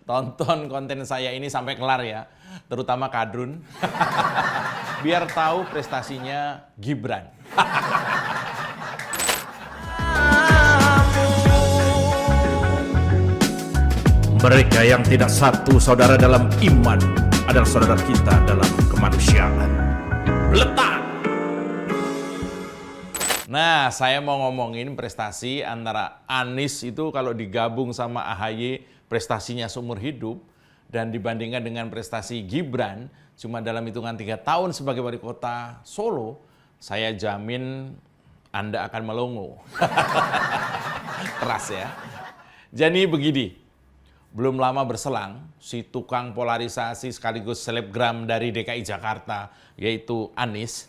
Tonton konten saya ini sampai kelar ya, terutama Kadrun. Biar tahu prestasinya Gibran. Mereka yang tidak satu saudara dalam iman adalah saudara kita dalam kemanusiaan. Letak! Nah, saya mau ngomongin prestasi antara Anies itu kalau digabung sama AHY prestasinya seumur hidup dan dibandingkan dengan prestasi Gibran cuma dalam hitungan 3 tahun sebagai wali kota Solo, saya jamin Anda akan melongo. Keras ya. Jadi begini, belum lama berselang, si tukang polarisasi sekaligus selebgram dari DKI Jakarta, yaitu Anies,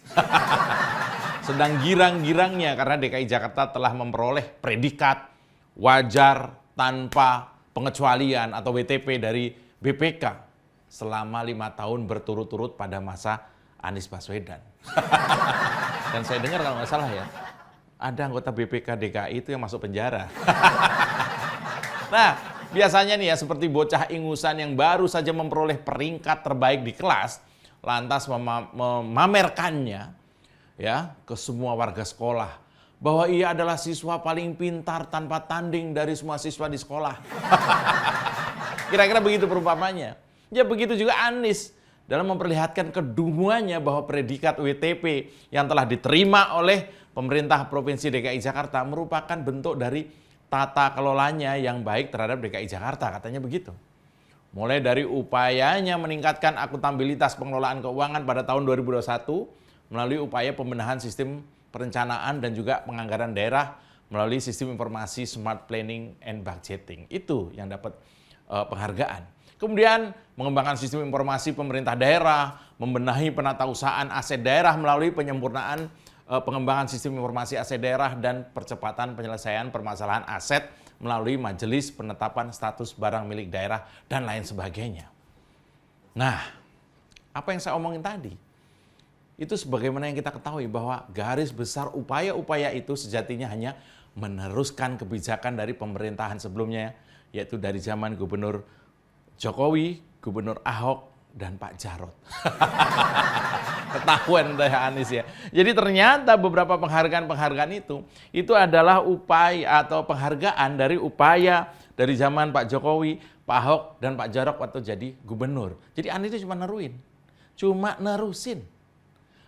sedang girang-girangnya karena DKI Jakarta telah memperoleh predikat wajar tanpa pengecualian atau WTP dari BPK selama 5 tahun berturut-turut pada masa Anies Baswedan. Dan saya dengar kalau nggak salah ya, ada anggota BPK DKI itu yang masuk penjara. Nah, biasanya nih ya seperti bocah ingusan yang baru saja memperoleh peringkat terbaik di kelas, lantas memamerkannya ya ke semua warga sekolah bahwa ia adalah siswa paling pintar tanpa tanding dari semua siswa di sekolah. Kira-kira begitu perumpamannya. Ya begitu juga Anies dalam memperlihatkan kedunguannya bahwa predikat WTP yang telah diterima oleh pemerintah Provinsi DKI Jakarta merupakan bentuk dari tata kelolanya yang baik terhadap DKI Jakarta, katanya begitu. Mulai dari upayanya meningkatkan akuntabilitas pengelolaan keuangan pada tahun 2021 melalui upaya pembenahan sistem perencanaan dan juga penganggaran daerah melalui sistem informasi smart planning and budgeting. Itu yang dapat penghargaan. Kemudian mengembangkan sistem informasi pemerintah daerah, membenahi penatausahaan aset daerah melalui penyempurnaan pengembangan sistem informasi aset daerah dan percepatan penyelesaian permasalahan aset melalui majelis penetapan status barang milik daerah dan lain sebagainya. Nah, apa yang saya omongin tadi, itu sebagaimana yang kita ketahui bahwa garis besar upaya-upaya itu sejatinya hanya meneruskan kebijakan dari pemerintahan sebelumnya, yaitu dari zaman Gubernur Jokowi, Gubernur Ahok, dan Pak Jarot. Ketahuan deh Anies ya. Jadi ternyata beberapa penghargaan itu adalah upaya atau penghargaan dari upaya dari zaman Pak Jokowi, Pak Ahok, dan Pak Jarot waktu jadi gubernur. Jadi Anies itu cuma nerusin.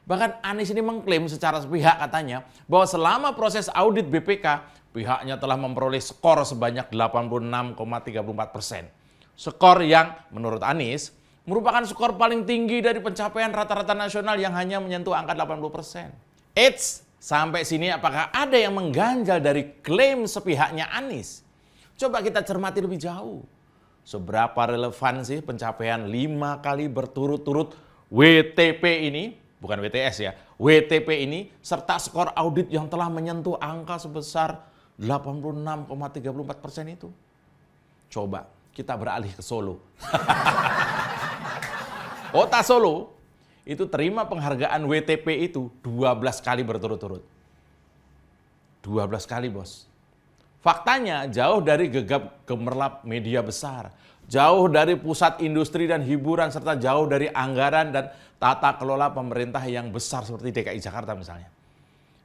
Bahkan Anies ini mengklaim secara sepihak katanya bahwa selama proses audit BPK, pihaknya telah memperoleh skor sebanyak 86,34%. Skor yang menurut Anies merupakan skor paling tinggi dari pencapaian rata-rata nasional yang hanya menyentuh angka 80%. Eits, sampai sini apakah ada yang mengganjal dari klaim sepihaknya Anies? Coba kita cermati lebih jauh. Seberapa relevan sih pencapaian 5 kali berturut-turut WTP ini, bukan WTS ya, WTP ini, serta skor audit yang telah menyentuh angka sebesar 86,34% itu? Coba kita beralih ke Solo. Kota Solo itu terima penghargaan WTP itu 12 kali berturut-turut. 12 kali, bos. Faktanya jauh dari gegap gemerlap media besar, jauh dari pusat industri dan hiburan, serta jauh dari anggaran dan tata kelola pemerintah yang besar seperti DKI Jakarta misalnya.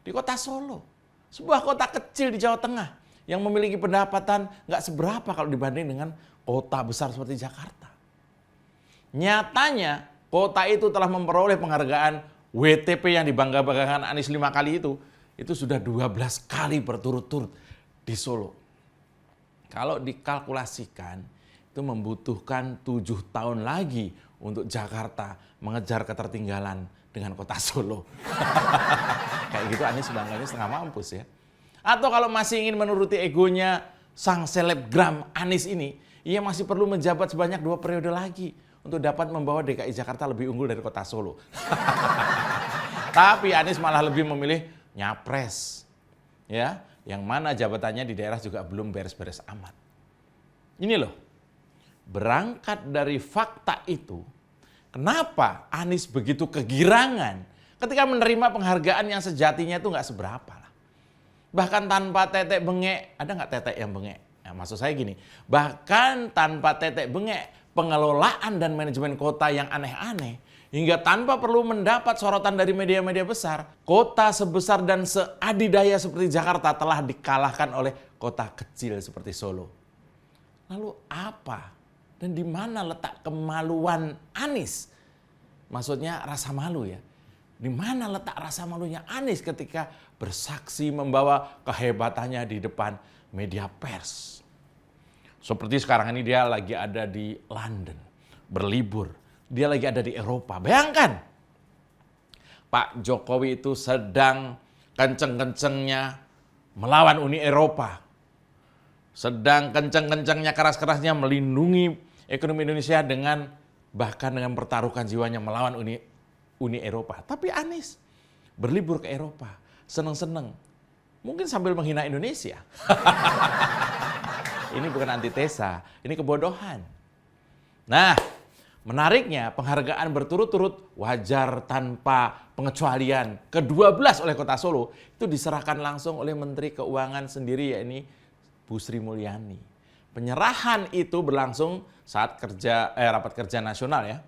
Di kota Solo, sebuah kota kecil di Jawa Tengah yang memiliki pendapatan nggak seberapa kalau dibanding dengan kota besar seperti Jakarta. Nyatanya, kota itu telah memperoleh penghargaan WTP yang dibangga-banggakan Anies 5 kali itu sudah 12 kali berturut-turut di Solo. Kalau dikalkulasikan, itu membutuhkan 7 tahun lagi untuk Jakarta mengejar ketertinggalan dengan kota Solo. Kayak gitu Anies bangganya setengah mampus ya. Atau kalau masih ingin menuruti egonya sang selebgram Anies ini, ia masih perlu menjabat sebanyak 2 periode lagi untuk dapat membawa DKI Jakarta lebih unggul dari kota Solo. Tapi Anies malah lebih memilih nyapres. Ya, yang mana jabatannya di daerah juga belum beres-beres amat. Ini loh, berangkat dari fakta itu, kenapa Anies begitu kegirangan ketika menerima penghargaan yang sejatinya itu nggak seberapa lah. Bahkan tanpa tetek bengek, ada nggak tetek yang bengek? Nah, maksud saya gini, bahkan tanpa tetek bengek, pengelolaan dan manajemen kota yang aneh-aneh, hingga tanpa perlu mendapat sorotan dari media-media besar, kota sebesar dan seadidaya seperti Jakarta telah dikalahkan oleh kota kecil seperti Solo. Lalu apa dan di mana letak kemaluan Anies? Maksudnya rasa malu ya. Di mana letak rasa malunya Anies ketika bersaksi membawa kehebatannya di depan media pers? Seperti sekarang ini dia lagi ada di London, berlibur. Dia lagi ada di Eropa. Bayangkan, Pak Jokowi itu sedang kenceng-kencengnya melawan Uni Eropa. Sedang kenceng-kencengnya, keras-kerasnya melindungi ekonomi Indonesia bahkan dengan pertaruhkan jiwanya melawan Uni Eropa. Tapi Anies berlibur ke Eropa, seneng-seneng. Mungkin sambil menghina Indonesia. Ini bukan antitesa, ini kebodohan. Nah, menariknya penghargaan berturut-turut wajar tanpa pengecualian ke-12 oleh Kota Solo itu diserahkan langsung oleh Menteri Keuangan sendiri, yakni Bu Sri Mulyani. Penyerahan itu berlangsung saat rapat kerja nasional ya.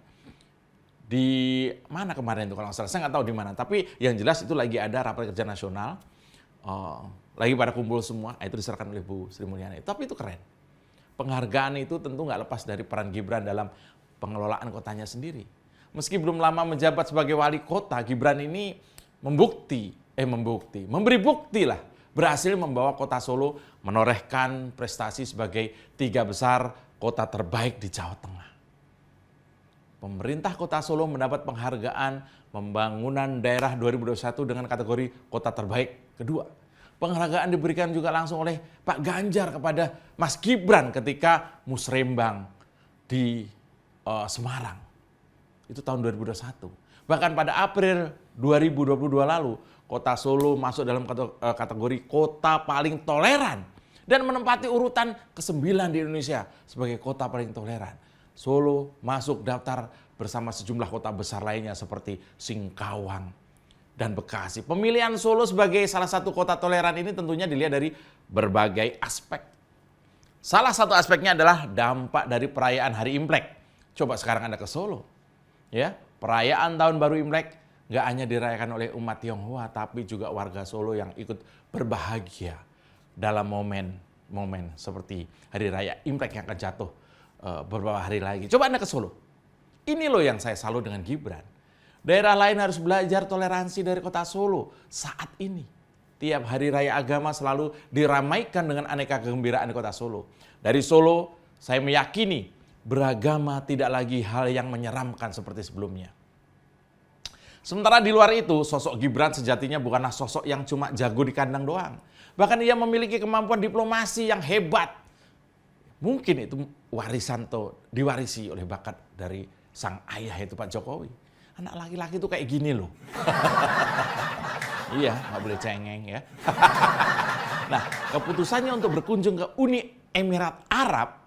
Di mana kemarin itu kalau nggak salah, saya nggak tahu di mana. Tapi yang jelas itu lagi ada rapat kerja nasional, lagi pada kumpul semua, itu diserahkan oleh Bu Sri Mulyani. Tapi itu keren. Penghargaan itu tentu nggak lepas dari peran Gibran dalam pengelolaan kotanya sendiri. Meski belum lama menjabat sebagai wali kota, Gibran ini memberi bukti lah, berhasil membawa kota Solo menorehkan prestasi sebagai 3 besar kota terbaik di Jawa Tengah. Pemerintah Kota Solo mendapat penghargaan pembangunan daerah 2021 dengan kategori kota terbaik kedua. Penghargaan diberikan juga langsung oleh Pak Ganjar kepada Mas Gibran ketika musrembang di Semarang. Itu tahun 2021. Bahkan pada April 2022 lalu, Kota Solo masuk dalam kategori kota paling toleran dan menempati urutan ke-9 di Indonesia sebagai kota paling toleran. Solo masuk daftar bersama sejumlah kota besar lainnya seperti Singkawang dan Bekasi. Pemilihan Solo sebagai salah satu kota toleran ini tentunya dilihat dari berbagai aspek. Salah satu aspeknya adalah dampak dari perayaan Hari Imlek. Coba sekarang Anda ke Solo. Ya, perayaan Tahun Baru Imlek nggak hanya dirayakan oleh umat Tionghoa, tapi juga warga Solo yang ikut berbahagia dalam momen seperti Hari Raya Imlek yang akan jatuh beberapa hari lagi. Coba Anda ke Solo. Ini loh yang saya salut dengan Gibran. Daerah lain harus belajar toleransi dari kota Solo saat ini. Tiap hari raya agama selalu diramaikan dengan aneka kegembiraan di kota Solo. Dari Solo, saya meyakini beragama tidak lagi hal yang menyeramkan seperti sebelumnya. Sementara di luar itu, sosok Gibran sejatinya bukanlah sosok yang cuma jago di kandang doang. Bahkan ia memiliki kemampuan diplomasi yang hebat. Mungkin itu warisan atau diwarisi oleh bakat dari sang ayah itu Pak Jokowi. Anak laki-laki itu kayak gini loh. Iya, nggak boleh cengeng ya. Nah, keputusannya untuk berkunjung ke Uni Emirat Arab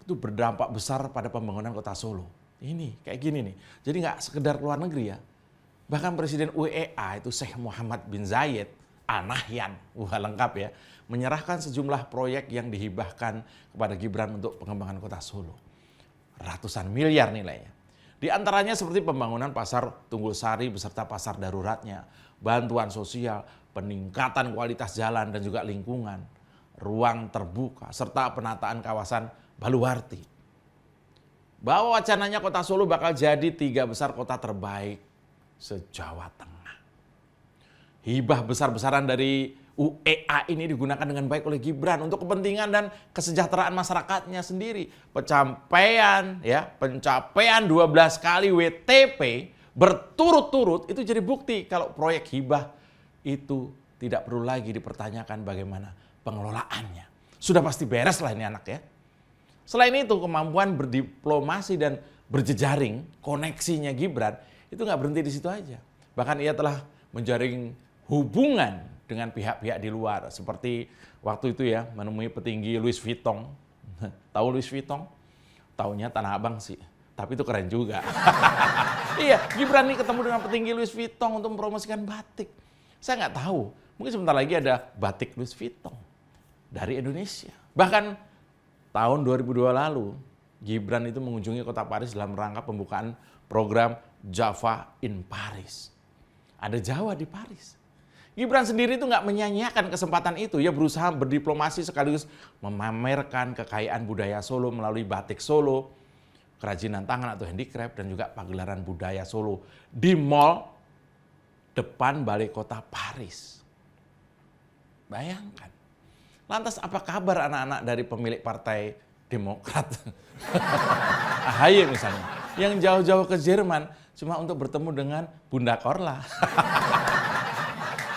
itu berdampak besar pada pembangunan kota Solo. Ini kayak gini nih. Jadi nggak sekedar luar negeri ya. Bahkan Presiden UEA itu Sheikh Muhammad bin Zayed Al Nahyan, lengkap ya, menyerahkan sejumlah proyek yang dihibahkan kepada Gibran untuk pengembangan kota Solo. Ratusan miliar nilainya. Di antaranya seperti pembangunan pasar Tunggul Sari beserta pasar daruratnya, bantuan sosial, peningkatan kualitas jalan dan juga lingkungan, ruang terbuka, serta penataan kawasan Baluwarti. Bahwa wacananya kota Solo bakal jadi 3 besar kota terbaik se-Jawa Tengah. Hibah besar-besaran dari UEA ini digunakan dengan baik oleh Gibran untuk kepentingan dan kesejahteraan masyarakatnya sendiri. Pencapaian 12 kali WTP berturut-turut itu jadi bukti kalau proyek hibah itu tidak perlu lagi dipertanyakan bagaimana pengelolaannya. Sudah pasti beres lah ini anak ya. Selain itu kemampuan berdiplomasi dan berjejaring koneksinya Gibran itu nggak berhenti di situ aja. Bahkan ia telah menjaring hubungan dengan pihak-pihak di luar. Seperti waktu itu ya menemui petinggi Louis Vuitton. Tahu Louis Vuitton? Taunya Tanah Abang sih. Tapi itu keren juga. Iya, Gibran nih ketemu dengan petinggi Louis Vuitton untuk mempromosikan batik. Saya nggak tahu. Mungkin sebentar lagi ada batik Louis Vuitton dari Indonesia. Bahkan tahun 2002 lalu, Gibran itu mengunjungi kota Paris dalam rangka pembukaan program Java in Paris. Ada Jawa di Paris. Gibran sendiri itu nggak menyia-nyiakan kesempatan itu. Ia berusaha berdiplomasi sekaligus memamerkan kekayaan budaya Solo melalui batik Solo, kerajinan tangan atau handicraft, dan juga pagelaran budaya Solo di mall depan balai kota Paris. Bayangkan. Lantas apa kabar anak-anak dari pemilik partai Demokrat? AHY misalnya, yang jauh-jauh ke Jerman cuma untuk bertemu dengan Bunda Korla.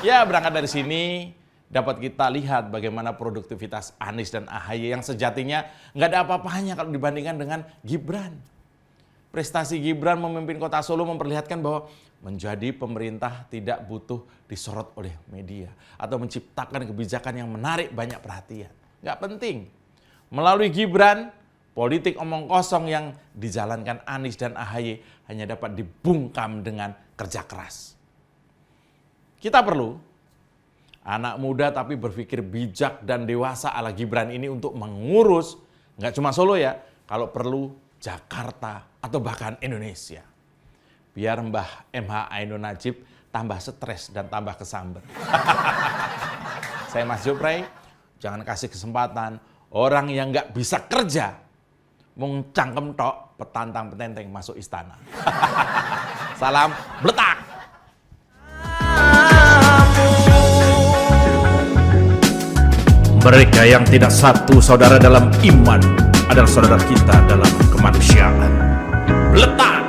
Ya, berangkat dari sini dapat kita lihat bagaimana produktivitas Anies dan AHY yang sejatinya nggak ada apa-apanya kalau dibandingkan dengan Gibran. Prestasi Gibran memimpin kota Solo memperlihatkan bahwa menjadi pemerintah tidak butuh disorot oleh media atau menciptakan kebijakan yang menarik banyak perhatian. Nggak penting. Melalui Gibran, politik omong kosong yang dijalankan Anies dan AHY hanya dapat dibungkam dengan kerja keras. Kita perlu anak muda tapi berpikir bijak dan dewasa ala Gibran ini untuk mengurus, nggak cuma Solo ya, kalau perlu Jakarta atau bahkan Indonesia. Biar Mbah MH Ainun Najib tambah stres dan tambah kesamber. Saya Mas Jopray, jangan kasih kesempatan orang yang nggak bisa kerja, mung cangkem tok, petantang petenteng masuk istana. Salam bletak. Mereka yang tidak satu saudara dalam iman adalah saudara kita dalam kemanusiaan. Letak!